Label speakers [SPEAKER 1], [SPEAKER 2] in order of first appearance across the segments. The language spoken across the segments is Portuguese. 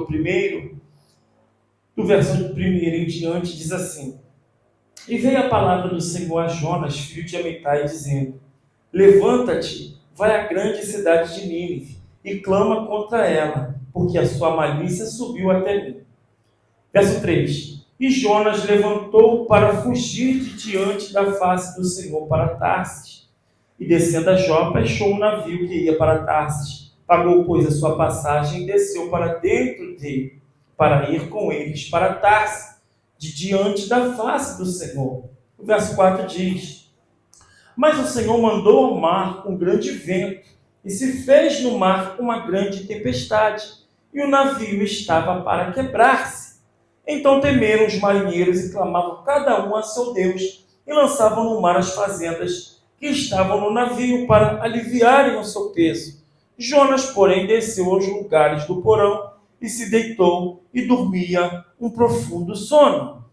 [SPEAKER 1] capítulo 1, do verso 1 em diante, diz assim: E veio a palavra do Senhor a Jonas, filho de Amitai, dizendo: Levanta-te, vai à grande cidade de Nínive, e clama contra ela, porque a sua malícia subiu até mim. Verso 3: E Jonas levantou para fugir de diante da face do Senhor para Tarsis. E descendo a Jopa, achou um navio que ia para Tarsis. Pagou, pois, a sua passagem e desceu para dentro dele, para ir com eles para Tarsis, de diante da face do Senhor. O verso 4 diz: Mas o Senhor mandou ao mar um grande vento, e se fez no mar uma grande tempestade, e o navio estava para quebrar-se. Então temeram os marinheiros e clamavam cada um a seu Deus, e lançavam no mar as fazendas que estavam no navio para aliviarem o seu peso. Jonas, porém, desceu aos lugares do porão e se deitou e dormia um profundo sono.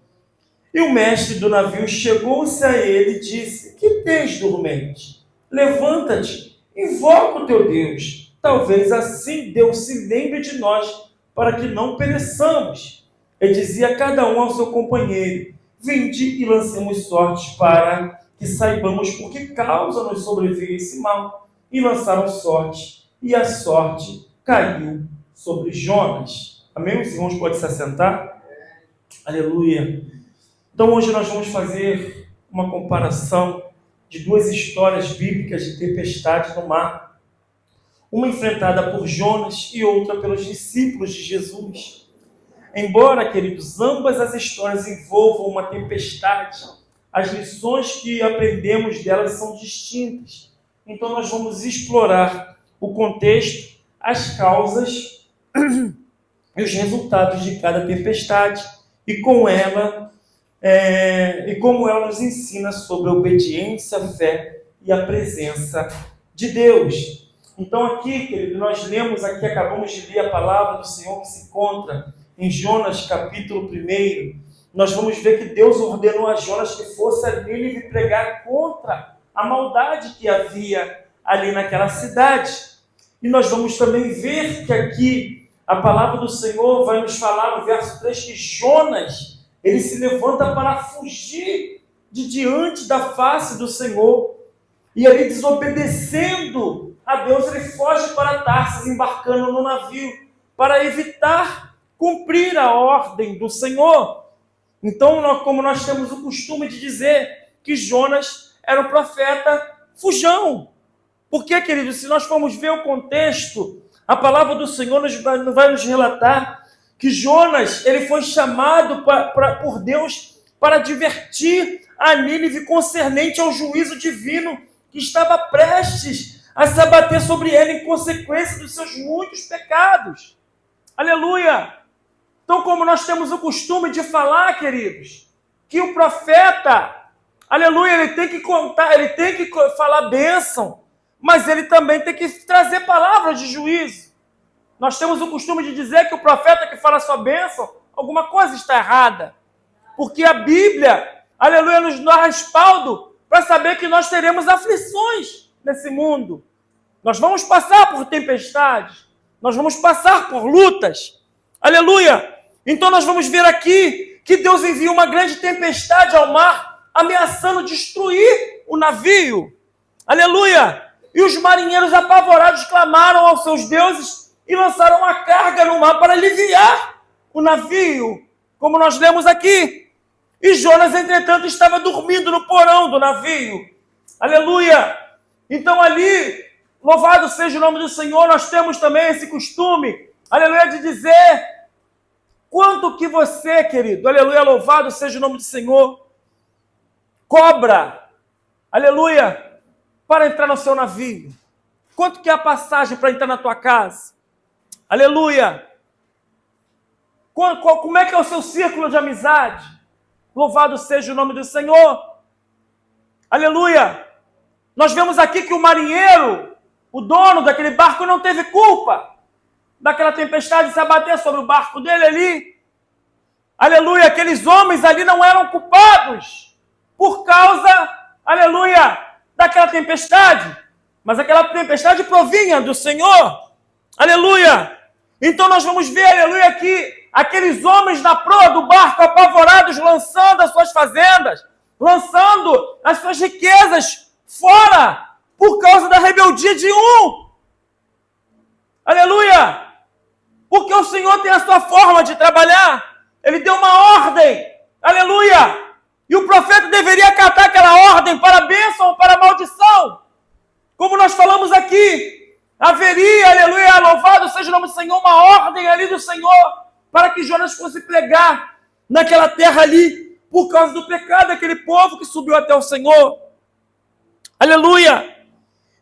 [SPEAKER 1] E o mestre do navio chegou-se a ele e disse: Que tens, dormente? Levanta-te, invoca o teu Deus. Talvez assim Deus se lembre de nós, para que não pereçamos. E dizia a cada um ao seu companheiro: Vinde e lancemos sortes, para que saibamos por que causa nos sobreveio esse mal. E lançaram sorte, e a sorte caiu sobre Jonas. Amém? Os irmãos podem se assentar? Aleluia. Então hoje nós vamos fazer uma comparação de duas histórias bíblicas de tempestade no mar. Uma enfrentada por Jonas e outra pelos discípulos de Jesus. Embora, queridos, ambas as histórias envolvam uma tempestade, as lições que aprendemos delas são distintas. Então nós vamos explorar o contexto, as causas e os resultados de cada tempestade e como ela nos ensina sobre a obediência, a fé e a presença de Deus. Então aqui, querido, nós lemos aqui, acabamos de ler a palavra do Senhor que se encontra em Jonas capítulo 1. Nós vamos ver que Deus ordenou a Jonas que fosse a Nínive pregar contra a maldade que havia ali naquela cidade. E nós vamos também ver que aqui a palavra do Senhor vai nos falar no verso 3 que Jonas, ele se levanta para fugir de diante da face do Senhor. E ali, desobedecendo a Deus, ele foge para Tarsis, embarcando no navio, para evitar cumprir a ordem do Senhor. Então, como nós temos o costume de dizer que Jonas era um profeta fujão. Porque, queridos, se nós formos ver o contexto, a palavra do Senhor vai nos relatar que Jonas, ele foi chamado por Deus para advertir a Nínive concernente ao juízo divino que estava prestes a se abater sobre ela em consequência dos seus muitos pecados. Aleluia! Então, como nós temos o costume de falar, queridos, que o profeta, aleluia, ele tem que contar, ele tem que falar bênção, mas ele também tem que trazer palavras de juízo. Nós temos o costume de dizer que o profeta que fala sua bênção, alguma coisa está errada. Porque a Bíblia, aleluia, nos dá respaldo para saber que nós teremos aflições nesse mundo. Nós vamos passar por tempestades. Nós vamos passar por lutas. Aleluia! Então nós vamos ver aqui que Deus envia uma grande tempestade ao mar, ameaçando destruir o navio. Aleluia! E os marinheiros apavorados clamaram aos seus deuses e lançaram uma carga no mar para aliviar o navio, como nós lemos aqui. E Jonas, entretanto, estava dormindo no porão do navio. Aleluia! Então ali, louvado seja o nome do Senhor, nós temos também esse costume, aleluia, de dizer quanto que você, querido, aleluia, louvado seja o nome do Senhor, cobra, aleluia, para entrar no seu navio. Quanto que é a passagem para entrar na tua casa? Aleluia! Como é que é o seu círculo de amizade? Louvado seja o nome do Senhor. Aleluia! Nós vemos aqui que o marinheiro, o dono daquele barco, não teve culpa daquela tempestade se abater sobre o barco dele ali. Aleluia! Aqueles homens ali não eram culpados por causa, aleluia, daquela tempestade. Mas aquela tempestade provinha do Senhor. Aleluia! Então nós vamos ver, aleluia, aqui, aqueles homens na proa do barco apavorados, lançando as suas fazendas, lançando as suas riquezas fora, por causa da rebeldia de um. Aleluia! Porque o Senhor tem a sua forma de trabalhar. Ele deu uma ordem. Aleluia! E o profeta deveria acatar aquela ordem para a bênção ou para a maldição. Como nós falamos aqui, haveria, aleluia, louvado seja o nome do Senhor, uma ordem ali do Senhor para que Jonas fosse pregar naquela terra ali, por causa do pecado daquele povo que subiu até o Senhor. Aleluia!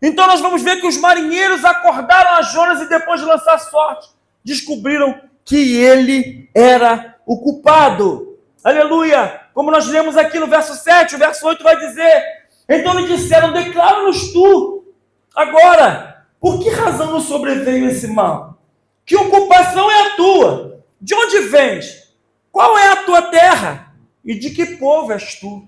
[SPEAKER 1] Então nós vamos ver que os marinheiros acordaram a Jonas e depois de lançar sorte, descobriram que ele era o culpado. Aleluia! Como nós lemos aqui no verso 7, o verso 8 vai dizer: então lhe disseram, declara-nos tu, agora, por que razão nos sobreveio esse mal? Que ocupação é a tua? De onde vens? Qual é a tua terra? E de que povo és tu?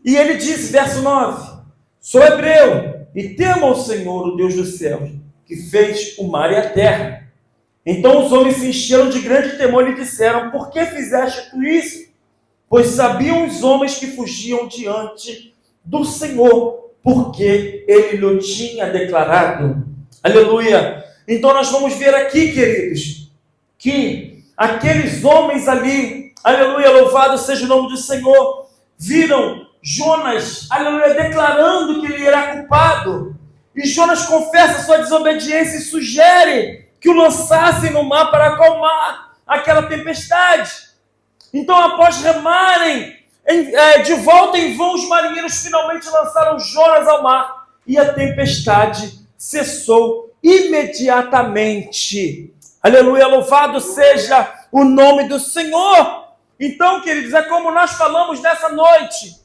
[SPEAKER 1] E ele disse, verso 9, sou hebreu, e temo ao Senhor, o Deus dos céus, que fez o mar e a terra. Então os homens se encheram de grande temor e lhe disseram, por que fizeste tu isso? Pois sabiam os homens que fugiam diante do Senhor, porque ele lhe tinha declarado. Aleluia! Então nós vamos ver aqui, queridos, que aqueles homens ali, aleluia, louvado seja o nome do Senhor, viram Jonas, aleluia, declarando que ele era culpado. E Jonas confessa sua desobediência e sugere que o lançassem no mar para acalmar aquela tempestade. Então, após remarem de volta em vão, os marinheiros finalmente lançaram Jonas ao mar e a tempestade cessou imediatamente. Aleluia, louvado seja o nome do Senhor. Então, queridos, é como nós falamos nessa noite,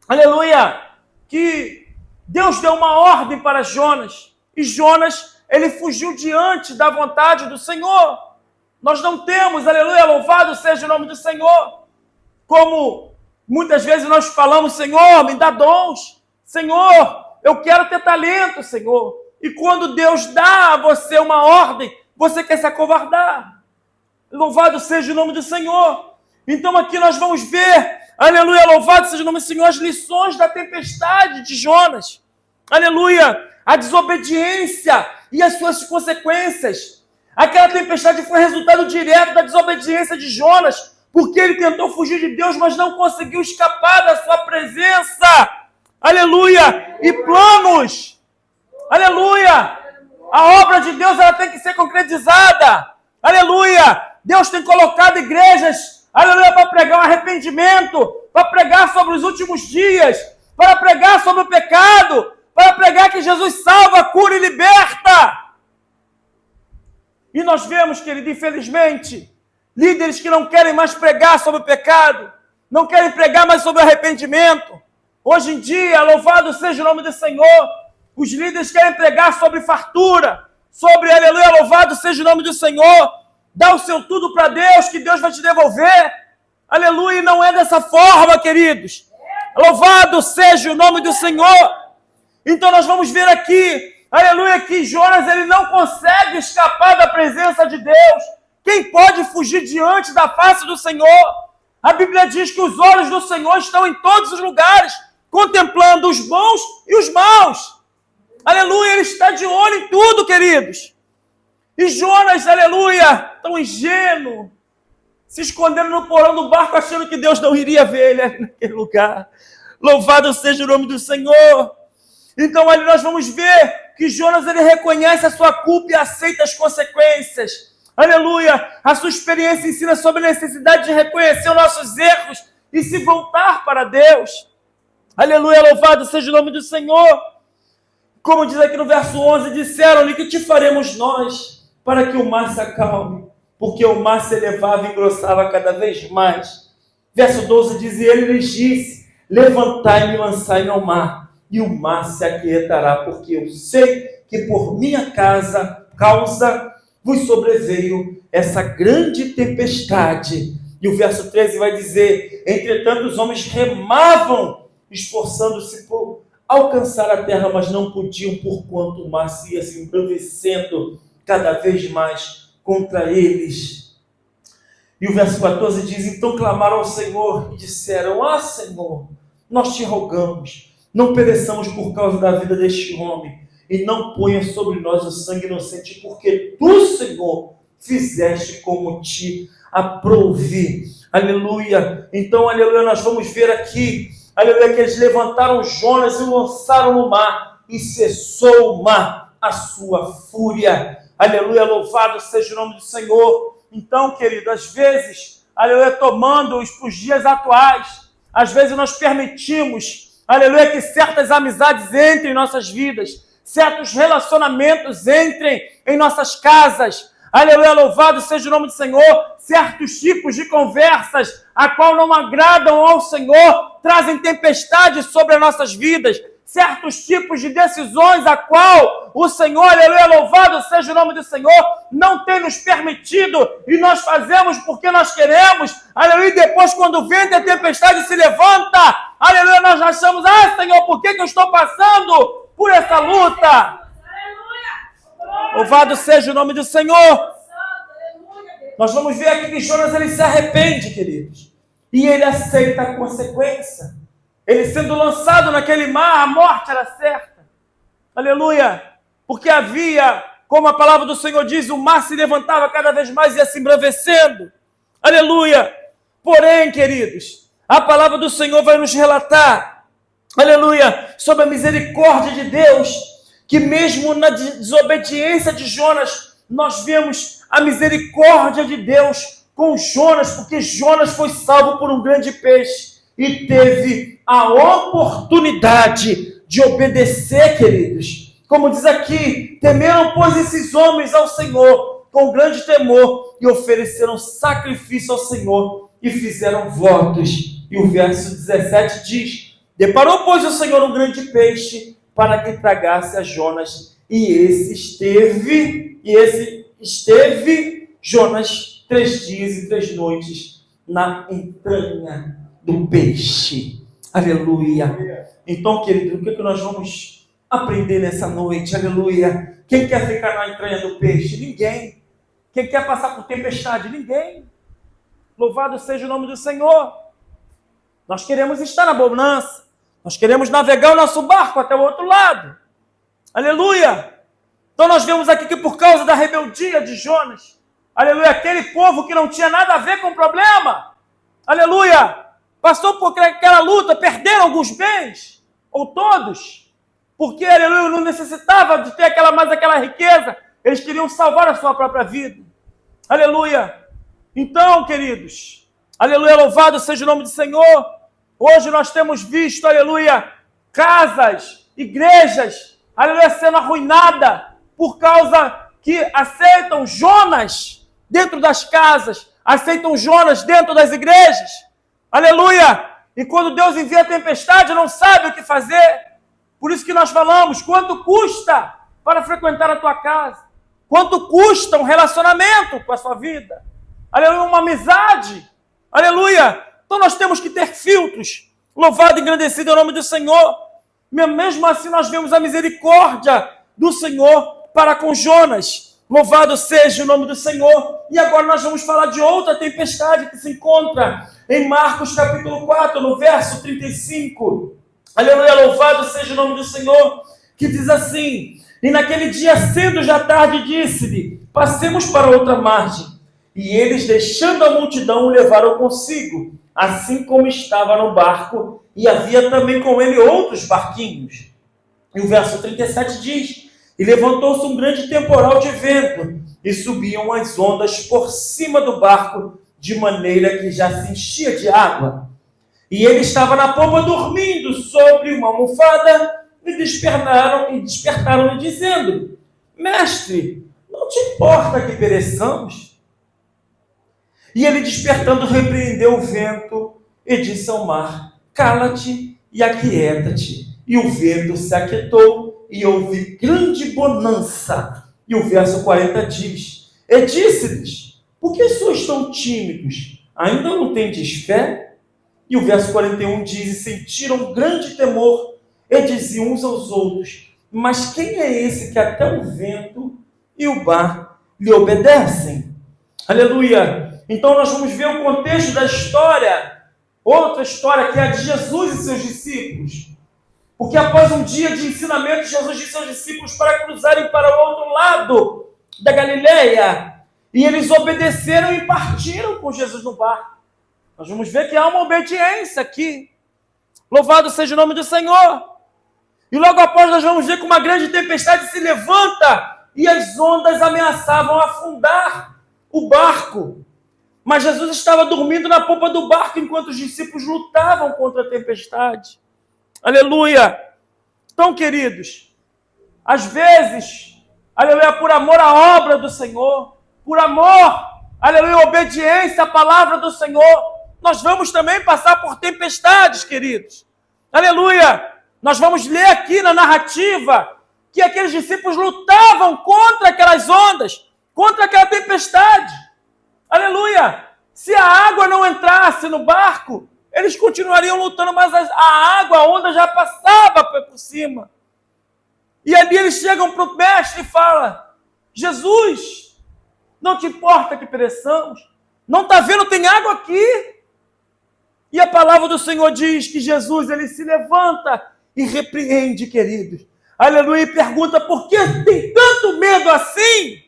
[SPEAKER 1] aleluia, que Deus deu uma ordem para Jonas, e Jonas, ele fugiu diante da vontade do Senhor. Nós não temos, aleluia, louvado seja o nome do Senhor, como muitas vezes nós falamos, Senhor, me dá dons, Senhor, eu quero ter talento, Senhor, e quando Deus dá a você uma ordem, você quer se acovardar. Louvado seja o nome do Senhor. Então aqui nós vamos ver, aleluia, louvado seja o nome do Senhor, as lições da tempestade de Jonas. Aleluia, a desobediência e as suas consequências. Aquela tempestade foi resultado direto da desobediência de Jonas, porque ele tentou fugir de Deus, mas não conseguiu escapar da sua presença. Aleluia, e planos. Aleluia, a obra de Deus ela tem que ser concretizada. Aleluia, Deus tem colocado igrejas, aleluia, para pregar o arrependimento, para pregar sobre os últimos dias, para pregar sobre o pecado, para pregar que Jesus salva, cura e liberta. E nós vemos, querido, infelizmente, líderes que não querem mais pregar sobre o pecado, não querem pregar mais sobre o arrependimento. Hoje em dia, louvado seja o nome do Senhor, os líderes querem pregar sobre fartura, sobre, aleluia, louvado seja o nome do Senhor, dá o seu tudo para Deus, que Deus vai te devolver. Aleluia, e não é dessa forma, queridos. Louvado seja o nome do Senhor. Então nós vamos ver aqui, aleluia, que Jonas ele não consegue escapar da presença de Deus. Quem pode fugir diante da face do Senhor? A Bíblia diz que os olhos do Senhor estão em todos os lugares, contemplando os bons e os maus. Aleluia, ele está de olho em tudo, queridos. E Jonas, aleluia, tão ingênuo, se escondendo no porão do barco, achando que Deus não iria ver ele ali naquele lugar. Louvado seja o nome do Senhor. Então ali nós vamos ver que Jonas ele reconhece a sua culpa e aceita as consequências. Aleluia, a sua experiência ensina sobre a necessidade de reconhecer os nossos erros e se voltar para Deus. Aleluia, louvado seja o nome do Senhor. Como diz aqui no verso 11, disseram-lhe que te faremos nós para que o mar se acalme, porque o mar se elevava e engrossava cada vez mais. Verso 12 diz, e ele lhes disse, levantai-me e lançai-me ao mar, e o mar se aquietará, porque eu sei que por minha causa vos sobreveio essa grande tempestade. E o verso 13 vai dizer, entretanto os homens remavam, esforçando-se por alcançar a terra, mas não podiam, porquanto o mar se ia se embravecendo cada vez mais contra eles. E o verso 14 diz: então clamaram ao Senhor e disseram: ah, Senhor, nós te rogamos, não pereçamos por causa da vida deste homem, e não ponha sobre nós o sangue inocente, porque tu, Senhor, fizeste como te aprouve. Aleluia. Então, aleluia, nós vamos ver aqui, aleluia, que eles levantaram Jonas e o lançaram no mar, e cessou o mar a sua fúria. Aleluia, louvado seja o nome do Senhor. Então, querido, às vezes, aleluia, tomando os dias atuais, às vezes nós permitimos, aleluia, que certas amizades entrem em nossas vidas, certos relacionamentos entrem em nossas casas. Aleluia, louvado seja o nome do Senhor. Certos tipos de conversas, a qual não agradam ao Senhor, trazem tempestades sobre as nossas vidas. Certos tipos de decisões, a qual o Senhor, aleluia, louvado seja o nome do Senhor, não tem nos permitido, e nós fazemos porque nós queremos, aleluia, e depois quando o vento e a tempestade se levanta, aleluia, nós achamos: ah, Senhor, por que eu estou passando por essa luta? Louvado seja o nome do Senhor. Nós vamos ver aqui que Jonas, ele se arrepende, queridos, e ele aceita a consequência. Ele sendo lançado naquele mar, a morte era certa. Aleluia. Porque havia, como a palavra do Senhor diz, o mar se levantava cada vez mais e ia se embravecendo. Aleluia. Porém, queridos, a palavra do Senhor vai nos relatar, aleluia, sobre a misericórdia de Deus, que mesmo na desobediência de Jonas, nós vemos a misericórdia de Deus com Jonas, porque Jonas foi salvo por um grande peixe e teve a oportunidade de obedecer, queridos. Como diz aqui: temeram, pois, esses homens ao Senhor com grande temor e ofereceram sacrifício ao Senhor e fizeram votos. E o verso 17 diz: deparou, pois, o Senhor um grande peixe para que tragasse a Jonas, e esse esteve Jonas 3 dias e 3 noites na entranha do peixe. Aleluia. Então, querido, o que nós vamos aprender nessa noite? Aleluia. Quem quer ficar na entranha do peixe? Ninguém. Quem quer passar por tempestade? Ninguém. Louvado seja o nome do Senhor. Nós queremos estar na bonança. Nós queremos navegar o nosso barco até o outro lado. Aleluia. Então nós vemos aqui que por causa da rebeldia de Jonas, aleluia, aquele povo que não tinha nada a ver com o problema, aleluia, passou por aquela luta, perderam alguns bens, ou todos, porque, aleluia, não necessitava de ter mais aquela riqueza, eles queriam salvar a sua própria vida. Aleluia. Então, queridos, aleluia, louvado seja o nome do Senhor. Hoje nós temos visto, aleluia, casas, igrejas, aleluia, sendo arruinada por causa que aceitam Jonas dentro das casas, aceitam Jonas dentro das igrejas. Aleluia! E quando Deus envia a tempestade, não sabe o que fazer. Por isso que nós falamos: quanto custa para frequentar a tua casa? Quanto custa um relacionamento com a sua vida? Aleluia, uma amizade. Aleluia! Então nós temos que ter filtros. Louvado e engrandecido é o nome do Senhor. Mesmo assim nós vemos a misericórdia do Senhor para com Jonas. Louvado seja o nome do Senhor. E agora nós vamos falar de outra tempestade que se encontra em Marcos capítulo 4, no verso 35. Aleluia, louvado seja o nome do Senhor, que diz assim: e naquele dia, sendo já tarde, disse-lhe: passemos para outra margem. E eles, deixando a multidão, o levaram consigo, assim como estava no barco, e havia também com ele outros barquinhos. E o verso 37 diz: e levantou-se um grande temporal de vento, e subiam as ondas por cima do barco, de maneira que já se enchia de água. E ele estava na popa dormindo sobre uma almofada, e despertaram-lhe dizendo: mestre, não te importa que pereçamos? E ele, despertando, repreendeu o vento e disse ao mar: cala-te e aquieta-te. E o vento se aquietou e houve grande bonança. E o verso 40 diz: e disse-lhes: por que sois tão tímidos? Ainda não tendes fé? E o verso 41 diz: e sentiram grande temor e diziam uns aos outros: mas quem é esse que até o vento e o mar lhe obedecem. Aleluia! Então nós vamos ver o contexto da história, outra história que é a de Jesus e seus discípulos. Porque após um dia de ensinamento, Jesus disse aos discípulos para cruzarem para o outro lado da Galileia. E eles obedeceram e partiram com Jesus no barco. Nós vamos ver que há uma obediência aqui. Louvado seja o nome do Senhor. E logo após nós vamos ver que uma grande tempestade se levanta e as ondas ameaçavam afundar o barco. Mas Jesus estava dormindo na popa do barco enquanto os discípulos lutavam contra a tempestade. Aleluia! Então, queridos, às vezes, aleluia, por amor à obra do Senhor, por amor, aleluia, obediência à palavra do Senhor, nós vamos também passar por tempestades, queridos. Aleluia! Nós vamos ler aqui na narrativa que aqueles discípulos lutavam contra aquelas ondas, contra aquela tempestade. Aleluia! Se a água não entrasse no barco, eles continuariam lutando, mas a água, a onda já passava por cima. E ali eles chegam para o mestre e falam: Jesus, não te importa que pereçamos? Não está vendo, tem água aqui. E a palavra do Senhor diz que Jesus, ele se levanta e repreende, queridos. Aleluia, e pergunta: por que tem tanto medo assim?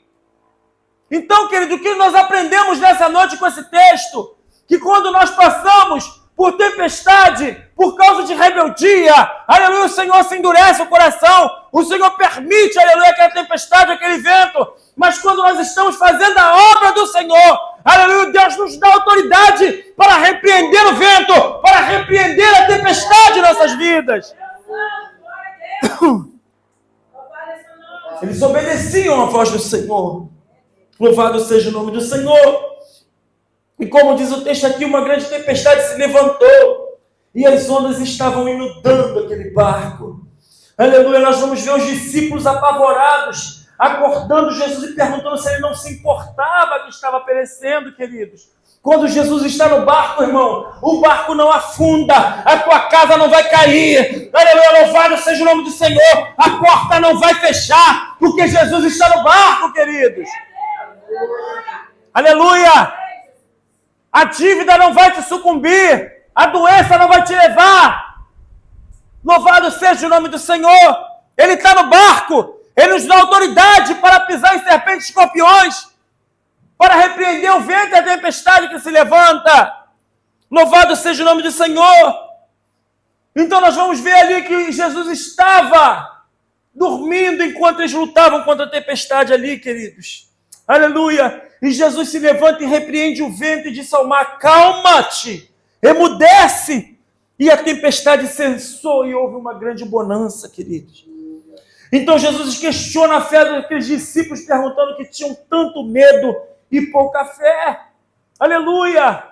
[SPEAKER 1] Então, querido, o que nós aprendemos nessa noite com esse texto? Que quando nós passamos por tempestade, por causa de rebeldia, aleluia, o Senhor se endurece o coração, o Senhor permite, aleluia, aquela tempestade, aquele vento, mas quando nós estamos fazendo a obra do Senhor, aleluia, Deus nos dá autoridade para repreender o vento, para repreender a tempestade em nossas vidas. Eles obedeciam à voz do Senhor. Louvado seja o nome do Senhor. E como diz o texto aqui, uma grande tempestade se levantou e as ondas estavam inundando aquele barco. Aleluia, nós vamos ver os discípulos apavorados, acordando Jesus e perguntando se ele não se importava que estava perecendo, queridos. Quando Jesus está no barco, irmão, o barco não afunda, a tua casa não vai cair. Aleluia, louvado seja o nome do Senhor. A porta não vai fechar, porque Jesus está no barco, queridos. Aleluia. A dívida não vai te sucumbir. A doença não vai te levar. Louvado seja o nome do Senhor. Ele está no barco. Ele nos dá autoridade para pisar em serpentes e escorpiões, para repreender o vento e a tempestade que se levanta. Louvado seja o nome do Senhor. Então nós vamos ver ali que Jesus estava dormindo enquanto eles lutavam contra a tempestade ali, queridos. Aleluia. E Jesus se levanta e repreende o vento e diz ao mar: calma-te, emudece. E a tempestade cessou e houve uma grande bonança, queridos. Então Jesus questiona a fé daqueles discípulos, perguntando que tinham tanto medo e pouca fé. Aleluia.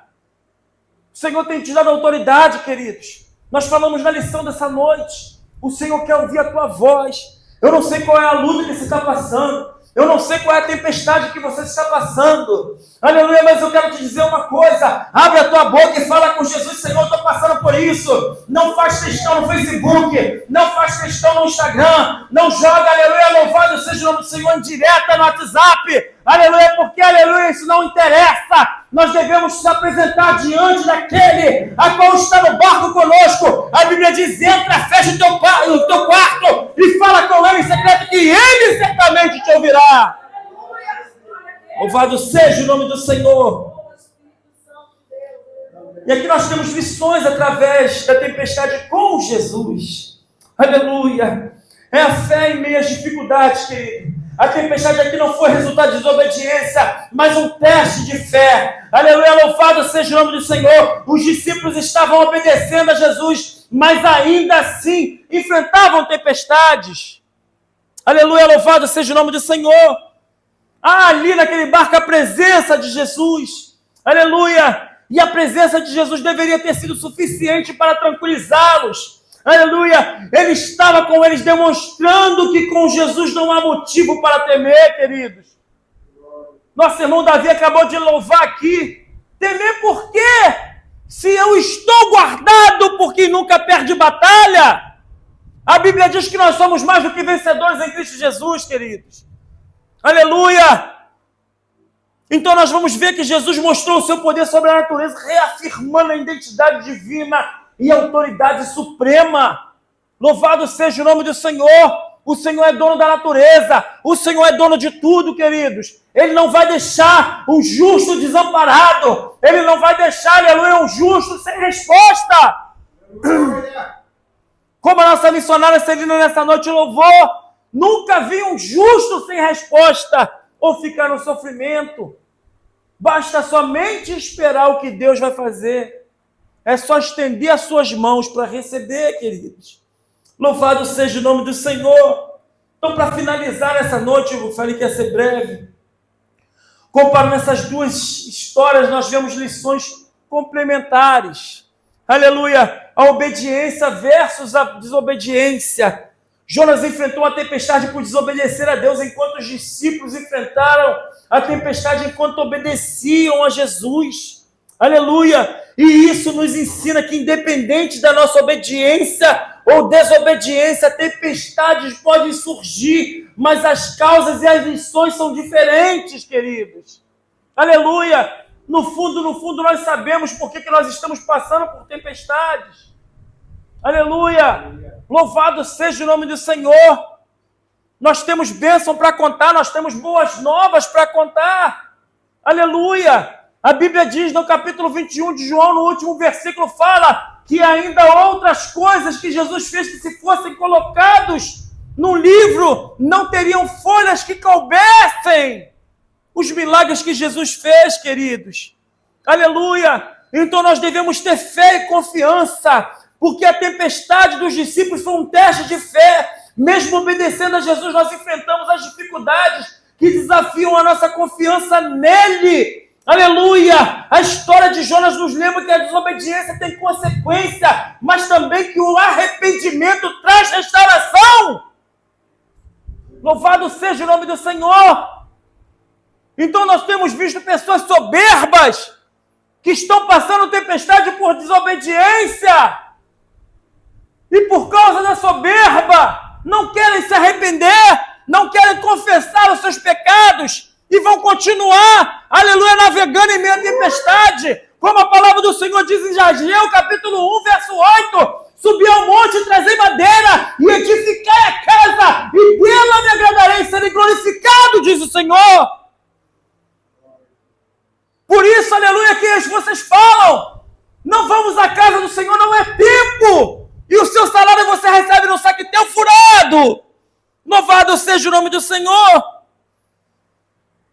[SPEAKER 1] O Senhor tem te dado autoridade, queridos. Nós falamos na lição dessa noite. O Senhor quer ouvir a tua voz. Eu não sei qual é a luta que você está passando. Eu não sei qual é a tempestade que você está passando. Aleluia, mas eu quero te dizer uma coisa. Abre a tua boca e fala com Jesus: Senhor, eu estou passando por isso. Não faz questão no Facebook. Não faz questão no Instagram. Não joga, aleluia, louvado seja o nome do Senhor, em direta no WhatsApp. Aleluia, porque, aleluia, isso não interessa. Nós devemos nos apresentar diante daquele a qual está no barco conosco. A Bíblia diz: entra, fecha o teu quarto e fala com ele em secreto, que ele certamente te ouvirá. Louvado seja o nome do Senhor. E aqui nós temos lições através da tempestade com Jesus. Aleluia. É a fé em meio às dificuldades, querido. A tempestade aqui não foi resultado de desobediência, mas um teste de fé. Aleluia, louvado seja o nome do Senhor. Os discípulos estavam obedecendo a Jesus, mas ainda assim enfrentavam tempestades. Aleluia, louvado seja o nome do Senhor. Há ali naquele barco a presença de Jesus. Aleluia. E a presença de Jesus deveria ter sido suficiente para tranquilizá-los. Aleluia, ele estava com eles, demonstrando que com Jesus não há motivo para temer, queridos. Nosso irmão Davi acabou de louvar aqui. Temer por quê? Se eu estou guardado por quem nunca perde batalha. A Bíblia diz que nós somos mais do que vencedores em Cristo Jesus, queridos. Aleluia. Então nós vamos ver que Jesus mostrou o seu poder sobre a natureza, reafirmando a identidade divina e a autoridade suprema. Louvado seja o nome do Senhor. O Senhor é dono da natureza. O Senhor é dono de tudo, queridos. Ele não vai deixar um justo desamparado. Ele não vai deixar, aleluia, um justo sem resposta. Como a nossa missionária Celina nessa noite louvou, nunca vi um justo sem resposta ou ficar no sofrimento. Basta somente esperar o que Deus vai fazer. É só estender as suas mãos para receber, queridos. Louvado seja o nome do Senhor. Então, para finalizar essa noite, eu falei que ia ser breve. Comparando essas duas histórias, nós vemos lições complementares. Aleluia! A obediência versus a desobediência. Jonas enfrentou a tempestade por desobedecer a Deus, enquanto os discípulos enfrentaram a tempestade enquanto obedeciam a Jesus. Aleluia! E isso nos ensina que, independente da nossa obediência ou desobediência, tempestades podem surgir, mas as causas e as lições são diferentes, queridos. Aleluia! No fundo, nós sabemos por que nós estamos passando por tempestades. Aleluia! Louvado seja o nome do Senhor. Nós temos bênção para contar, nós temos boas novas para contar. Aleluia! A Bíblia diz no capítulo 21 de João, no último versículo, fala que ainda outras coisas que Jesus fez que se fossem colocados no livro, não teriam folhas que coubessem. Os milagres que Jesus fez, queridos. Aleluia! Então nós devemos ter fé e confiança, porque a tempestade dos discípulos foi um teste de fé. Mesmo obedecendo a Jesus, nós enfrentamos as dificuldades que desafiam a nossa confiança nele. Aleluia! A história de Jonas nos lembra que a desobediência tem consequência, mas também que o arrependimento traz restauração. Louvado seja o nome do Senhor! Então nós temos visto pessoas soberbas que estão passando tempestade por desobediência. E por causa da soberba, não querem se arrepender, não querem confessar os seus pecados e vão continuar, aleluia, navegando em meio à tempestade. Como a palavra do Senhor diz em Ageu, capítulo 1, verso 8, subi ao monte, trazei madeira e edificai a casa, e dela me agradarei, serei glorificado, diz o Senhor. Por isso, aleluia, que vocês falam, não vamos à casa do Senhor, não é tempo, e o seu salário você recebe no saquetel furado. Louvado seja o nome do Senhor.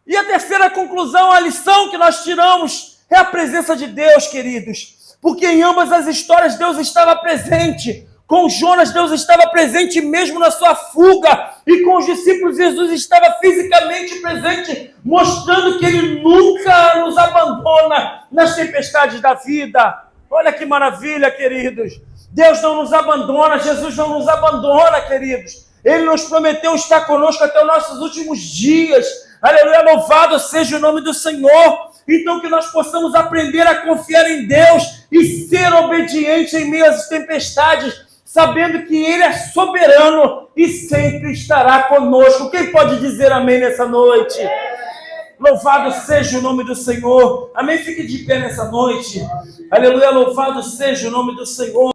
[SPEAKER 1] E a terceira conclusão, a lição que nós tiramos é a presença de Deus, queridos. Porque em ambas as histórias Deus estava presente. Com Jonas, Deus estava presente mesmo na sua fuga. E com os discípulos, Jesus estava fisicamente presente, mostrando que Ele nunca nos abandona nas tempestades da vida. Olha que maravilha, queridos. Deus não nos abandona, Jesus não nos abandona, queridos. Ele nos prometeu estar conosco até os nossos últimos dias. Aleluia, louvado seja o nome do Senhor. Então que nós possamos aprender a confiar em Deus e ser obediente em meio às tempestades, sabendo que Ele é soberano e sempre estará conosco. Quem pode dizer amém nessa noite? Louvado seja o nome do Senhor. Amém? Fique de pé nessa noite. Aleluia, louvado seja o nome do Senhor.